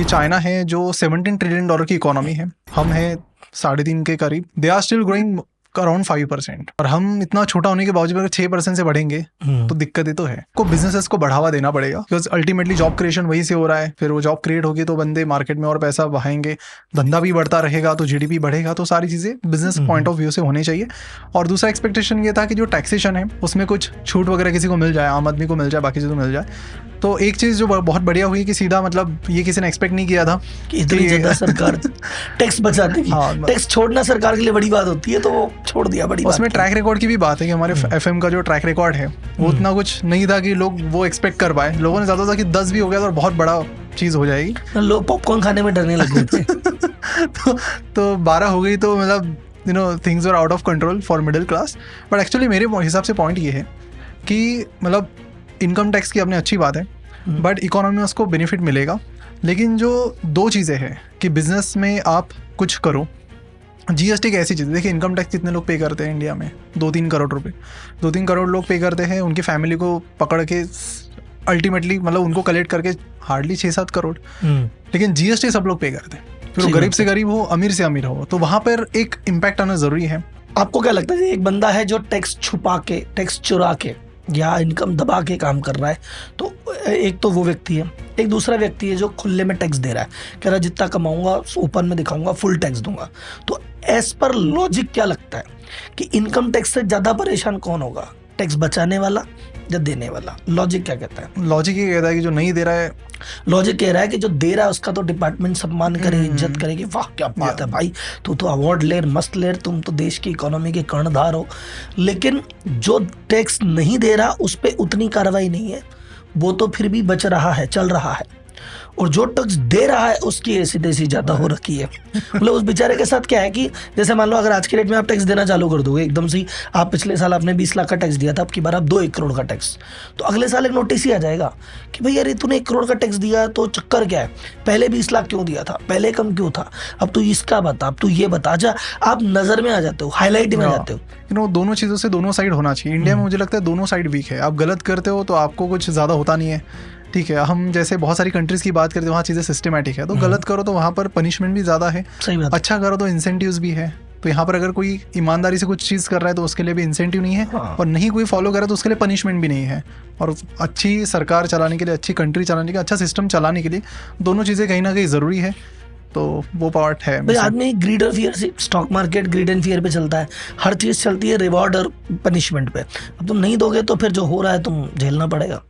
कि चाइना है जो $17 ट्रिलियन की इकोनॉमी है, हम है 3.5 के करीब, they are still growing around 5%, और हम इतना छोटा होने के बावजूद अगर 6% से बढ़ेंगे तो दिक्कत तो है। को बिजनेसेस को बढ़ावा देना पड़ेगा, बिकॉज अल्टीमेटली जॉब क्रिएशन वहीं से हो रहा है। फिर वो जॉब क्रिएट होगी तो बंदे मार्केट में और पैसा बहाएंगे, धंधा भी बढ़ता रहेगा तो जीडीपी बढ़ेगा। तो सारी चीजें बिजनेस पॉइंट ऑफ व्यू से होनी चाहिए। और दूसरा एक्सपेक्टेशन ये था कि जो टैक्सेशन है उसमें कुछ छूट वगैरह किसी को मिल जाए, आम आदमी को मिल जाए, बाकी चीजों को मिल जाए। तो एक चीज जो बहुत बढ़िया हुई कि सीधा मतलब ये किसी ने एक्सपेक्ट नहीं किया था कि इतनी ज्यादा सरकार टैक्स बचा देगी। टैक्स छोड़ना सरकार के लिए बड़ी बात होती है, तो वो छोड़ दिया। बड़ी बात। उसमें ट्रैक रिकॉर्ड की भी बात है कि हमारे एफएम का जो ट्रैक रिकॉर्ड है वो उतना कुछ नहीं था कि लोग वो एक्सपेक्ट कर पाए। लोगों ने ज्यादा था कि 10 भी हो गया तो बहुत बड़ा चीज हो जाएगी, लोग पॉपकॉर्न खाने में डरने लग गए थे। तो 12 हो गई तो मतलब things were out of control for middle class. But actually मेरे हिसाब से पॉइंट ये है कि मतलब इनकम टैक्स की अपने अच्छी बात है, बट इकोनॉमी में उसको बेनिफिट मिलेगा। लेकिन जो दो चीज़ें हैं कि बिजनेस में आप कुछ करो, जीएसटी एक ऐसी चीज़ है। देखिए इनकम टैक्स कितने लोग पे करते हैं इंडिया में, 2-3 करोड़ रुपए, 2-3 करोड़ लोग पे करते हैं। उनकी फैमिली को पकड़ के अल्टीमेटली मतलब उनको कलेक्ट करके हार्डली 6-7 करोड़। लेकिन जीएसटी सब लोग पे करते हैं, फिर वो गरीब से गरीब हो, अमीर से अमीर हो, तो वहाँ पर एक इम्पैक्ट आना ज़रूरी है। आपको क्या लगता है, एक बंदा है जो टैक्स छुपा के, टैक्स चुरा के या इनकम दबा के काम कर रहा है, तो एक तो वो व्यक्ति है, एक दूसरा व्यक्ति है जो खुले में टैक्स दे रहा है, कह रहा है जितना कमाऊंगा ओपन में दिखाऊंगा, फुल टैक्स दूंगा। तो एज पर लॉजिक क्या लगता है कि इनकम टैक्स से ज्यादा परेशान कौन होगा, टैक्स बचाने वाला या देने वाला? लॉजिक क्या कहता है? लॉजिक ये कहता है कि जो नहीं दे रहा है, लॉजिक कह रहा है कि जो दे रहा है उसका तो डिपार्टमेंट सम्मान करे, इज्जत करे कि वाह क्या बात है भाई, तू तो अवार्ड ले, मस्त ले, तुम तो देश की इकोनॉमी के कर्णधार हो। लेकिन जो टैक्स नहीं दे रहा उस पर उतनी कार्रवाई नहीं है, वो तो फिर भी बच रहा है, चल रहा है। और जो टैक्स दे रहा है उसकी ऐसी तैसी ज्यादा हो रखी है। मतलब उस बेचारे के साथ क्या है कि जैसे मान लो अगर आज के रेट में आप टैक्स देना चालू कर दोगे एकदम से, आप पिछले साल आपने 20 लाख का टैक्स दिया था, अब की बार आप 2-1 करोड़ का टैक्स, तो अगले साल एक नोटिस ही आ जाएगा कि भाई यार तूने 1 करोड़ का टैक्स दिया तो चक्कर क्या है, पहले 20 लाख क्यों दिया था, पहले कम क्यों था, अब तू इसका बता, अब तू ये बता जा। आप नजर में आ जाते हो, हाईलाइट में आ जाते हो। दोनों चीज़ों से दोनों साइड होना चाहिए। इंडिया में मुझे लगता है दोनों साइड वीक है। आप गलत करते हो तो आपको कुछ ज़्यादा होता नहीं है, ठीक है। हम जैसे बहुत सारी कंट्रीज की बात करते हैं वहाँ चीज़ें सिस्टमैटिक है, तो गलत करो तो वहाँ पर पनिशमेंट भी ज़्यादा है, अच्छा करो तो इंसेंटिव्स भी है। तो यहाँ पर अगर कोई ईमानदारी से कुछ चीज़ कर रहा है तो उसके लिए भी इंसेंटिव नहीं है, और नहीं कोई फॉलो कर रहा है तो उसके लिए पनिशमेंट भी नहीं है। और अच्छी सरकार चलाने के लिए, अच्छी कंट्री चलाने के लिए, अच्छा सिस्टम चलाने के लिए दोनों चीज़ें कहीं ना कहीं ज़रूरी है। तो वो पार्ट है। भाई आदमी ग्रीड और फियर से, stock market grid and fear पे चलता है, हर चीज़ चलती है रिवॉर्ड और पनिशमेंट पे। अब तुम नहीं दोगे तो फिर जो हो रहा है तुम झेलना पड़ेगा।